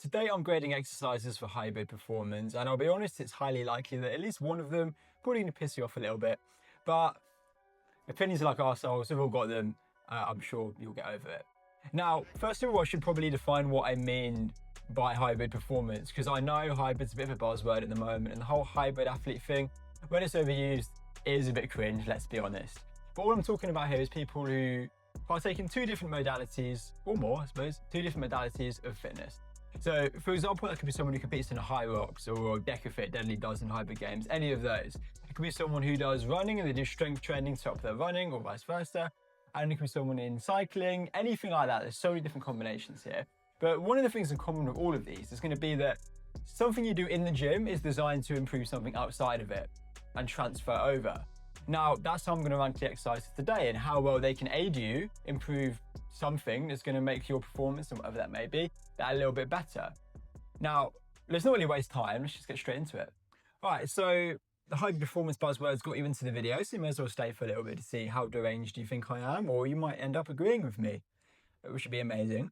today I'm grading exercises for hybrid performance, and I'll be honest, it's highly likely that at least one of them probably going to piss you off a little bit. But opinions are like arseholes, we've all got them. I'm sure you'll get over it. Now, first of all, I should probably define what I mean by hybrid performance, because I know hybrid's a bit of a buzzword at the moment, and the whole hybrid athlete thing, when it's overused, is a bit cringe, let's be honest. But all I'm talking about here is people who partake in two different modalities, or more, I suppose, two different modalities of fitness. So, for example, that could be someone who competes in a Hyrox or DecaFit, Deadly does in hybrid games, any of those. It could be someone who does running and they do strength training to top their running, or vice versa. And it could be someone in cycling, anything like that. There's so many different combinations here. But one of the things in common with all of these is going to be that something you do in the gym is designed to improve something outside of it and transfer over. Now, that's how I'm going to rank the exercises today and how well they can aid you improve something that's going to make your performance, and whatever that may be, that a little bit better. Now, let's not really waste time. Let's just get straight into it. All right, so the high performance buzzwords got you into the video, so you may as well stay for a little bit to see how deranged you think I am, or you might end up agreeing with me, which would be amazing.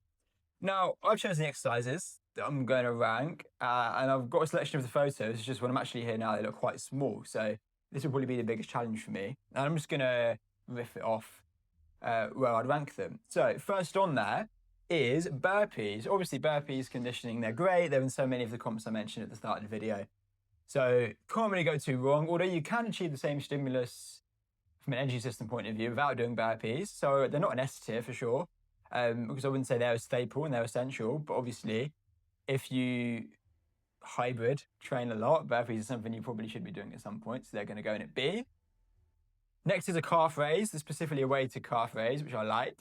Now, I've chosen the exercises that I'm going to rank, and I've got a selection of the photos. It's just when I'm actually here now, they look quite small, so this will probably be the biggest challenge for me. And I'm just going to riff it off where I'd rank them. So first on there is burpees. Obviously, burpees conditioning, they're great. They're in so many of the comps I mentioned at the start of the video. So can't really go too wrong, although you can achieve the same stimulus from an energy system point of view without doing burpees. So they're not an S tier for sure, because I wouldn't say they're a staple and they're essential. But obviously, if you hybrid train a lot, burpees is something you probably should be doing at some point, so they're going to go in at B. Next is a calf raise. There's specifically a weighted calf raise, which I like,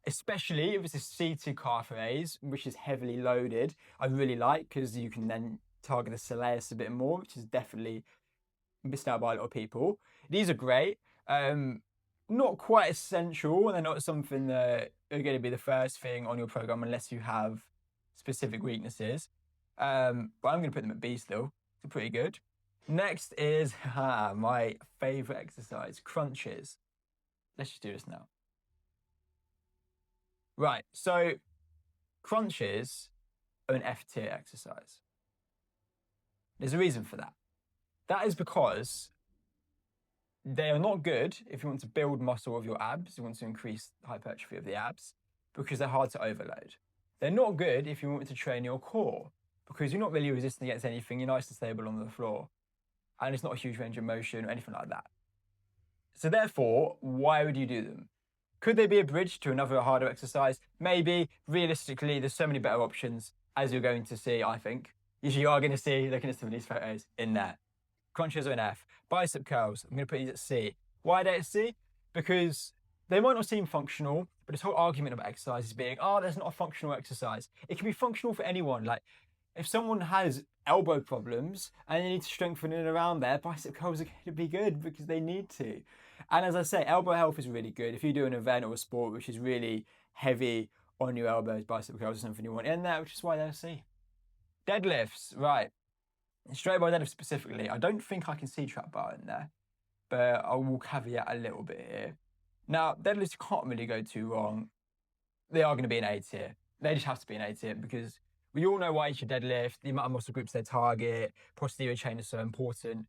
especially if it's a seated calf raise, which is heavily loaded. I really like, because you can then target the soleus a bit more, which is definitely missed out by a lot of people. These are great. Not quite essential, and they're not something that are going to be the first thing on your program unless you have specific weaknesses. But I'm going to put them at B still. They're pretty good. Next is my favorite exercise, crunches. Let's just do this now. Right, so crunches are an F tier exercise. There's a reason for that. That is because they are not good if you want to build muscle of your abs, you want to increase hypertrophy of the abs, because they're hard to overload. They're not good if you want to train your core, because you're not really resisting against anything, you're nice and stable on the floor, and it's not a huge range of motion or anything like that. So therefore, why would you do them? Could they be a bridge to another harder exercise? Maybe. Realistically, there's so many better options, as you're going to see, I think. You are going to see, looking at some of these photos, in there. Crunches are an F. Bicep curls, I'm going to put these at C. Why are they at C? Because they might not seem functional, but this whole argument about exercises being, there's not a functional exercise. It can be functional for anyone. Like, if someone has elbow problems and they need to strengthen it around there, bicep curls are going to be good because they need to. And as I say, elbow health is really good. If you do an event or a sport which is really heavy on your elbows, bicep curls is something you want in there, which is why they're C. Deadlifts, right. Straight bar deadlift specifically, I don't think I can see trap bar in there, but I will caveat a little bit here. Now, deadlifts can't really go too wrong. They are going to be an A tier. They just have to be an A tier because we all know why you should deadlift, the amount of muscle groups they target, posterior chain is so important.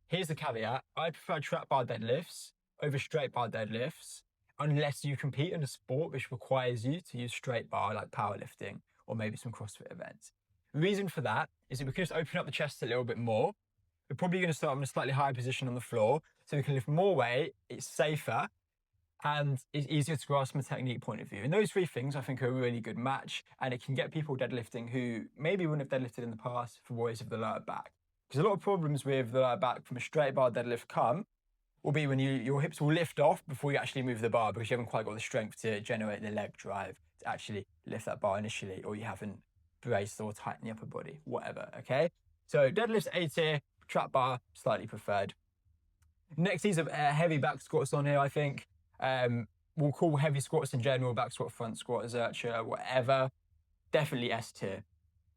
Here's the caveat. I prefer trap bar deadlifts over straight bar deadlifts unless you compete in a sport which requires you to use straight bar, like powerlifting or maybe some CrossFit events. The reason for that is that we can just open up the chest a little bit more. We're probably going to start in a slightly higher position on the floor so we can lift more weight, it's safer, and it's easier to grasp from a technique point of view. And those three things I think are a really good match, and it can get people deadlifting who maybe wouldn't have deadlifted in the past for worries of the lower back. Because a lot of problems with the lower back from a straight bar deadlift will be when your hips will lift off before you actually move the bar because you haven't quite got the strength to generate the leg drive to actually lift that bar initially, or you haven't braced or tightened the upper body, whatever, okay? So deadlifts A tier, trap bar, slightly preferred. Next, these are heavy back squats on here, I think. We'll call heavy squats in general, back squat, front squat, Zercher, whatever. Definitely S tier.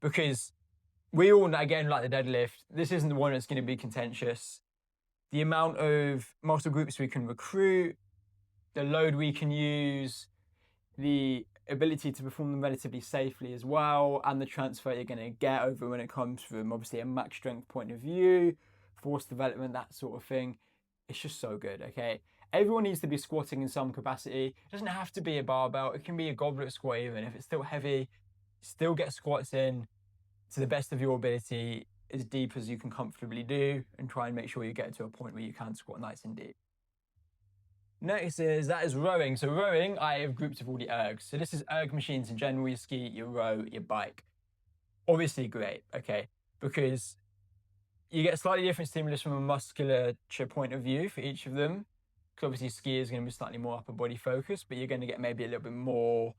Because we all, again, like the deadlift, this isn't the one that's going to be contentious. The amount of muscle groups we can recruit, the load we can use, the ability to perform them relatively safely as well, and the transfer you're going to get over when it comes from obviously a max strength point of view, force development, that sort of thing. It's just so good, okay? Everyone needs to be squatting in some capacity. It doesn't have to be a barbell. It can be a goblet squat even. If it's still heavy, still get squats in to the best of your ability, as deep as you can comfortably do, and try and make sure you get to a point where you can squat nice and deep. Next that is rowing. So rowing, I have grouped with all the ergs. So this is erg machines in general, your ski, your row, your bike. Obviously great, okay? Because you get a slightly different stimulus from a musculature point of view for each of them. Because obviously ski is going to be slightly more upper body focused, but you're going to get maybe a little bit more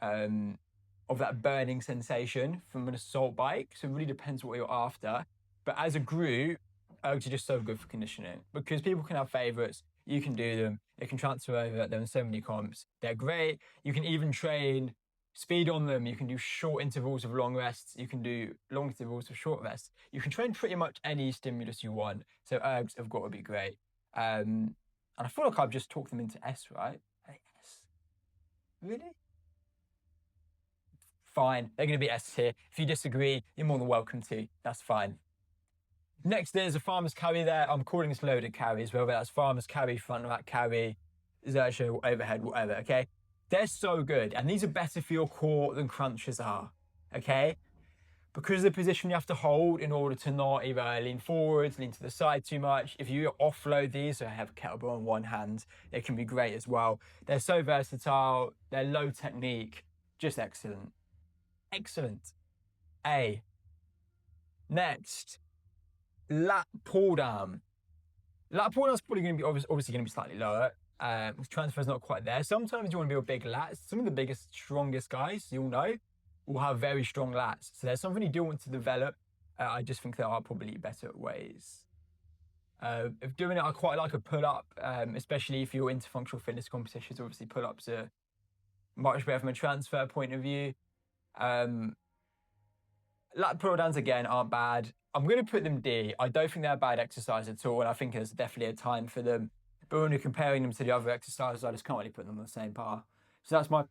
of that burning sensation from an assault bike. So it really depends what you're after. But as a group, ergs are just so good for conditioning because people can have favorites. You can do them. It can transfer over. There are so many comps. They're great. You can even train speed on them. You can do short intervals of long rests. You can do long intervals of short rests. You can train pretty much any stimulus you want. So ergs have got to be great. And I feel like I've just talked them into S, right? S. Really? Fine. They're going to be S here. If you disagree, you're more than welcome to. That's fine. Next, there's a farmer's carry there. I'm calling this loaded carries, whether that's farmer's carry, front rack carry, xertia, overhead, whatever, okay? They're so good, and these are better for your core than crunches are, okay? Because of the position you have to hold in order to not either lean forwards, lean to the side too much. If you offload these, so I have a kettlebell on one hand, they can be great as well. They're so versatile, they're low technique, just excellent. Excellent. A. Next. Lat pull down. Lat pull down is probably going to be obviously going to be slightly lower. Transfer is not quite there. Sometimes you want to build big lats. Some of the biggest, strongest guys you'll know will have very strong lats. So there's something you do want to develop. I just think there are probably better ways of doing it. I quite like a pull up, especially if you're into functional fitness competitions. Obviously, pull ups are much better from a transfer point of view. Lat pull downs again aren't bad. I'm going to put them D. I don't think they're a bad exercise at all, and I think there's definitely a time for them. But when you're comparing them to the other exercises, I just can't really put them on the same par. So that's my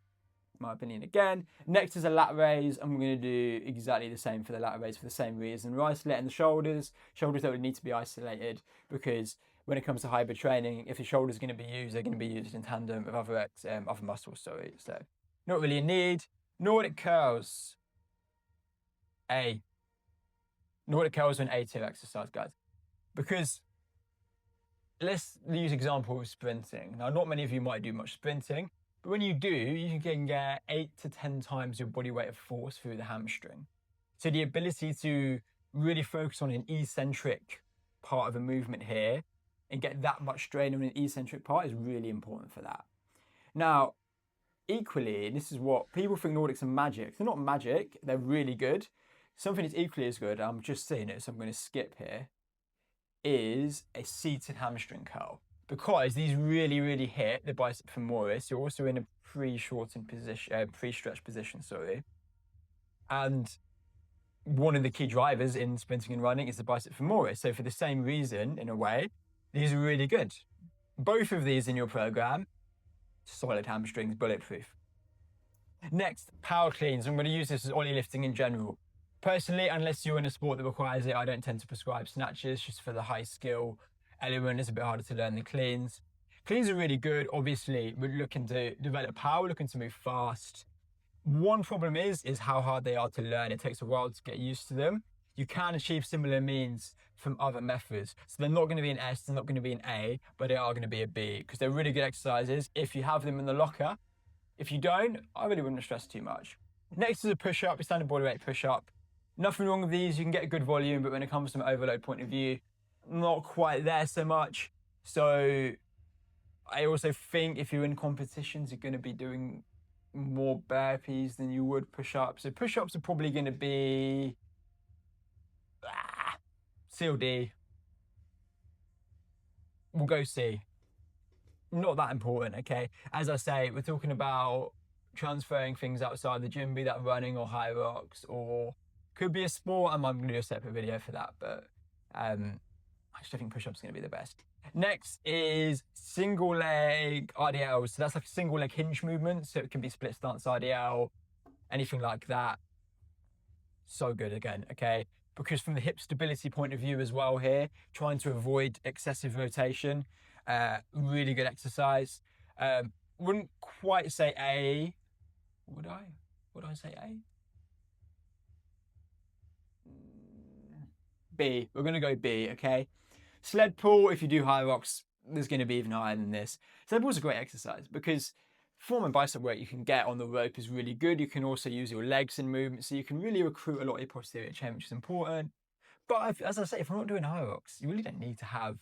opinion again. Next is a lat raise. I'm going to do exactly the same for the lat raise for the same reason. We're isolating the shoulders. Shoulders don't need to be isolated because when it comes to hybrid training, if the shoulders are going to be used, they're going to be used in tandem with other muscles. Sorry, so not really a need. Nordic curls. A. Nordic curls are an A2 exercise, guys, because let's use example of sprinting. Now, not many of you might do much sprinting, but when you do, you can get 8 to 10 times your body weight of force through the hamstring. So the ability to really focus on an eccentric part of a movement here and get that much strain on an eccentric part is really important for that. Now, equally, this is what people think Nordics are magic. They're not magic, they're really good. Something that's equally as good, I'm just saying it, so I'm going to skip here, is a seated hamstring curl. Because these really, really hit the bicep femoris. You're also in a pre-shortened position, pre-stretched position, sorry. And one of the key drivers in sprinting and running is the bicep femoris. So for the same reason, in a way, these are really good. Both of these in your program, solid hamstrings, bulletproof. Next, power cleans. I'm going to use this as ollie lifting in general. Personally, unless you're in a sport that requires it, I don't tend to prescribe snatches just for the high skill element. It's a bit harder to learn than cleans. Cleans are really good. Obviously, we're looking to develop power, looking to move fast. One problem is how hard they are to learn. It takes a while to get used to them. You can achieve similar means from other methods. So they're not going to be an S, they're not going to be an A, but they are going to be a B because they're really good exercises if you have them in the locker. If you don't, I really wouldn't stress too much. Next is a push-up, a standard body weight push-up. Nothing wrong with these, you can get a good volume, but when it comes from an overload point of view, not quite there so much. So I also think if you're in competitions, you're going to be doing more burpees than you would push-ups. So push-ups are probably going to be C or D. We'll go C. Not that important, okay? As I say, we're talking about transferring things outside the gym, be that running or Hyrox, or could be a sport. I'm going to do a separate video for that, but I just think push-ups are going to be the best. Next is single leg RDL. So that's like a single leg hinge movement. So it can be split stance RDL, anything like that. So good again, okay? Because from the hip stability point of view as well here, trying to avoid excessive rotation, really good exercise. Wouldn't quite say A, would I? Would I say A? B. We're going to go B, okay? Sled pull, if you do Hyrox, there's going to be even higher than this. Sled pull is a great exercise because form and bicep work you can get on the rope is really good. You can also use your legs in movement, so you can really recruit a lot of your posterior chain, which is important. But as I say, if I'm not doing Hyrox, you really don't need to have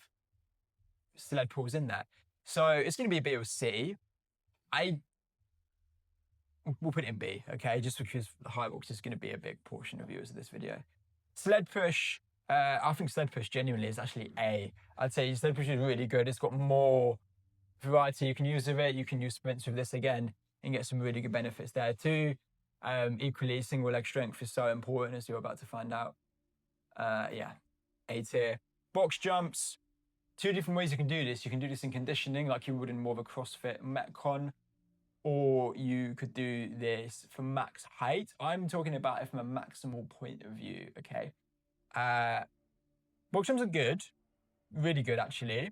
sled pulls in there. So it's going to be a bit of a C. We'll put it in B, okay? Just because the Hyrox is going to be a big portion of viewers of this video. Sled push, I think sled push genuinely is actually A. I'd say sled push is really good. It's got more variety you can use of it. You can use sprints with this again and get some really good benefits there too. Equally, single leg strength is so important, as you're about to find out. Yeah, A tier. Box jumps, two different ways you can do this. You can do this in conditioning like you would in more of a CrossFit Metcon, or you could do this for max height. I'm talking about it from a maximal point of view, okay? Box jumps are good, really good actually.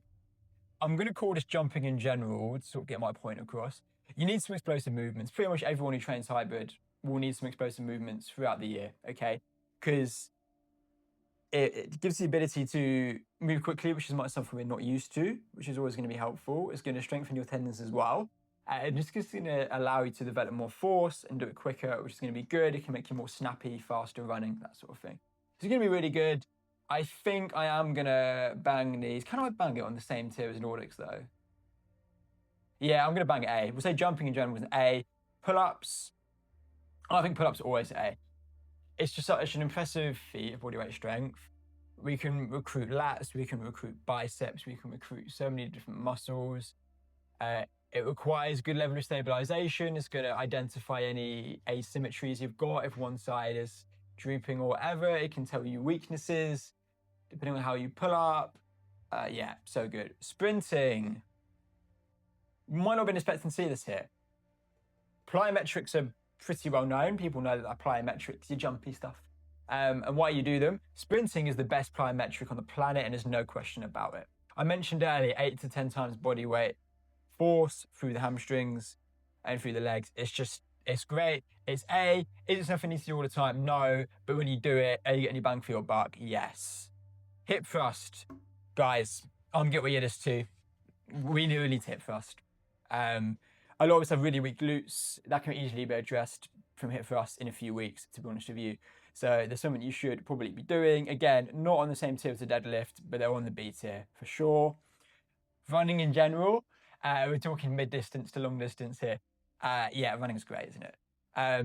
I'm going to call this jumping in general to sort of get my point across. You need some explosive movements. Pretty much everyone who trains hybrid will need some explosive movements throughout the year, okay? Because it gives the ability to move quickly, which is something we're not used to, which is always going to be helpful. It's going to strengthen your tendons as well. And it's just going to allow you to develop more force and do it quicker, which is going to be good. It can make you more snappy, faster running, that sort of thing. So it's going to be really good. I think I am going to bang these. Can I bang it on the same tier as Nordics, though? Yeah, I'm going to bang it A. We'll say jumping in general is an A. Pull-ups, I think pull-ups are always A. It's just such an impressive feat of bodyweight strength. We can recruit lats, we can recruit biceps, we can recruit so many different muscles. It requires good level of stabilization. It's going to identify any asymmetries you've got. If one side is drooping or whatever, it can tell you weaknesses, depending on how you pull up. Yeah, so good. Sprinting. Might not have been expecting to see this here. Plyometrics are pretty well known. People know that plyometrics, your jumpy stuff, and why you do them. Sprinting is the best plyometric on the planet, and there's no question about it. I mentioned earlier 8 to 10 times body weight force through the hamstrings and through the legs. It's great. It's A. Is it something you need to do all the time? No. But when you do it, are you getting your bang for your buck? Yes. Hip thrust. Guys, I'm getting with this too. We need hip thrust. A lot of us have really weak glutes. That can easily be addressed from hip thrust in a few weeks, to be honest with you. So there's something you should probably be doing. Again, not on the same tier as the deadlift, but they're on the B tier for sure. Running in general, we're talking mid-distance to long distance here. Yeah, running's great, isn't it?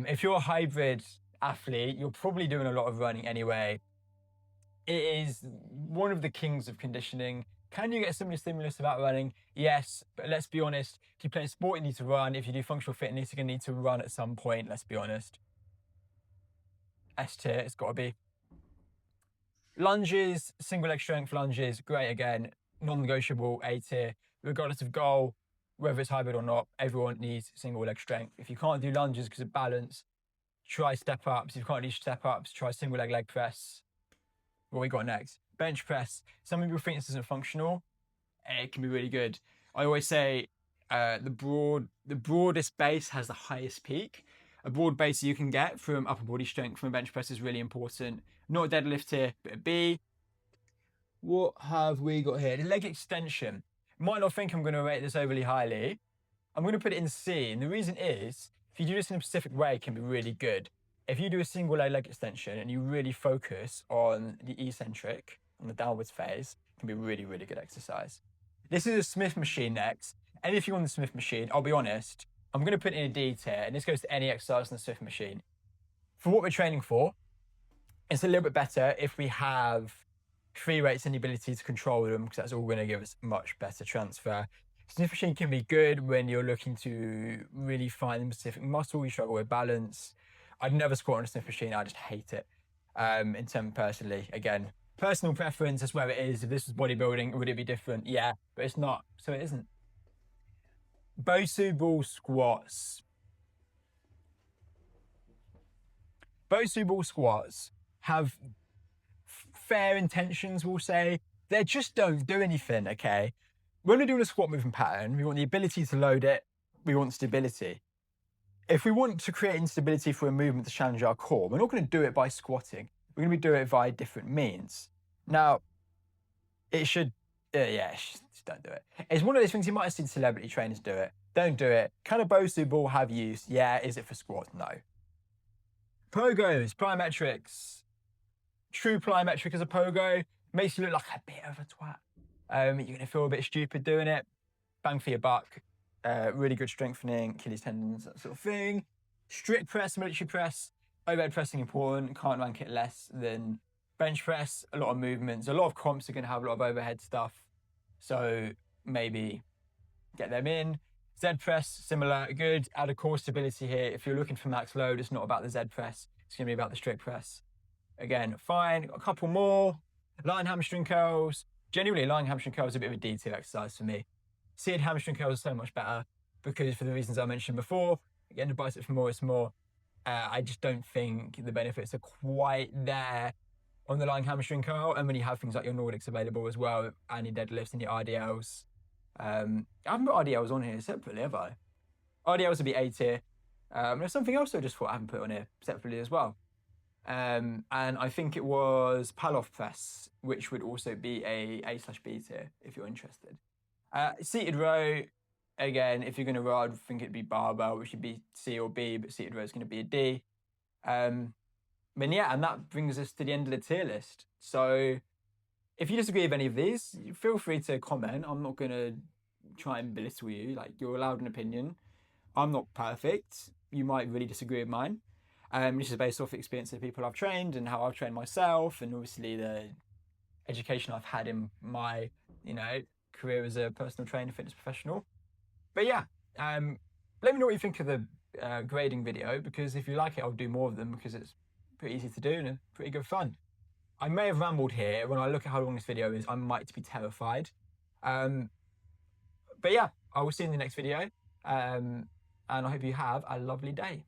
If you're a hybrid athlete, you're probably doing a lot of running anyway. It is one of the kings of conditioning. Can you get similar stimulus without running? Yes, but let's be honest. If you play a sport, you need to run. If you do functional fitness, you're going to need to run at some point, let's be honest. S tier, it's got to be. Lunges, single leg strength lunges, great again. Non-negotiable, A tier. Regardless of goal, whether it's hybrid or not, everyone needs single leg strength. If you can't do lunges because of balance, try step ups. If you can't do step ups, try single leg press. What we got next? Bench press. Some people think this isn't functional. It can be really good. I always say the broadest base has the highest peak. A broad base you can get from upper body strength from a bench press is really important. Not a deadlift here, but a B. What have we got here? The leg extension. Might not think I'm going to rate this overly highly. I'm going to put it in C, and the reason is, if you do this in a specific way, it can be really good. If you do a single leg extension and you really focus on the eccentric, on the downwards phase, it can be really, really good exercise. This is a Smith machine next. And if you're on the Smith machine, I'll be honest, I'm going to put in a D tier, and this goes to any exercise on the Smith machine. For what we're training for, it's a little bit better if we have free weights and the ability to control them, because that's all going to give us much better transfer. Smith machine can be good when you're looking to really find a specific muscle, you struggle with balance. I'd never squat on a Smith machine, I just hate it. In terms personally, again, Personal preference, that's where it is. If this was bodybuilding, would it be different? Yeah, but it's not, so it isn't. Bosu ball squats. Bosu ball squats have fair intentions, we'll say. They just don't do anything, okay? When we're doing a squat movement pattern, we want the ability to load it, we want stability. If we want to create instability for a movement to challenge our core, we're not going to do it by squatting. We're going to be doing it via different means. Now, it should, just don't do it. It's one of those things you might have seen celebrity trainers do it. Don't do it. Can a Bosu ball have use? Yeah. Is it for squats? No. Pogos, plyometrics. True plyometric as a pogo makes you look like a bit of a twat. You're going to feel a bit stupid doing it. Bang for your buck. Really good strengthening, Achilles tendons, that sort of thing. Strict press, military press. Overhead pressing important. Can't rank it less than bench press. A lot of movements. A lot of comps are going to have a lot of overhead stuff. So maybe get them in. Z press, similar, good. Add a core stability here. If you're looking for max load, it's not about the Z press. It's going to be about the strict press. Again, fine. Got a couple more. Lying hamstring curls. Genuinely, lying hamstring curls is a bit of a D2 exercise for me. Seated hamstring curls are so much better because for the reasons I mentioned before, again, the bicep femoris more. I just don't think the benefits are quite there on the lying hamstring curl. And when you have things like your Nordics available as well, and your deadlifts and your RDLs. I haven't put RDLs on here separately, have I? RDLs would be A tier. There's something else I just thought I haven't put on here separately as well. And I think it was Palloff press, which would also be A/B tier if you're interested. Seated row, again, if you're going to row, I'd think it'd be barbell, which should be C or B, but seated row is going to be a D. But yeah, and that brings us to the end of the tier list. So if you disagree with any of these, feel free to comment. I'm not going to try and belittle you. Like, you're allowed an opinion. I'm not perfect. You might really disagree with mine. This is based off the experience of people I've trained and how I've trained myself, and obviously the education I've had in my, career as a personal trainer, fitness professional. But yeah, let me know what you think of the grading video, because if you like it, I'll do more of them because it's pretty easy to do and pretty good fun. I may have rambled here. When I look at how long this video is, I might be terrified. But yeah, I will see you in the next video. And I hope you have a lovely day.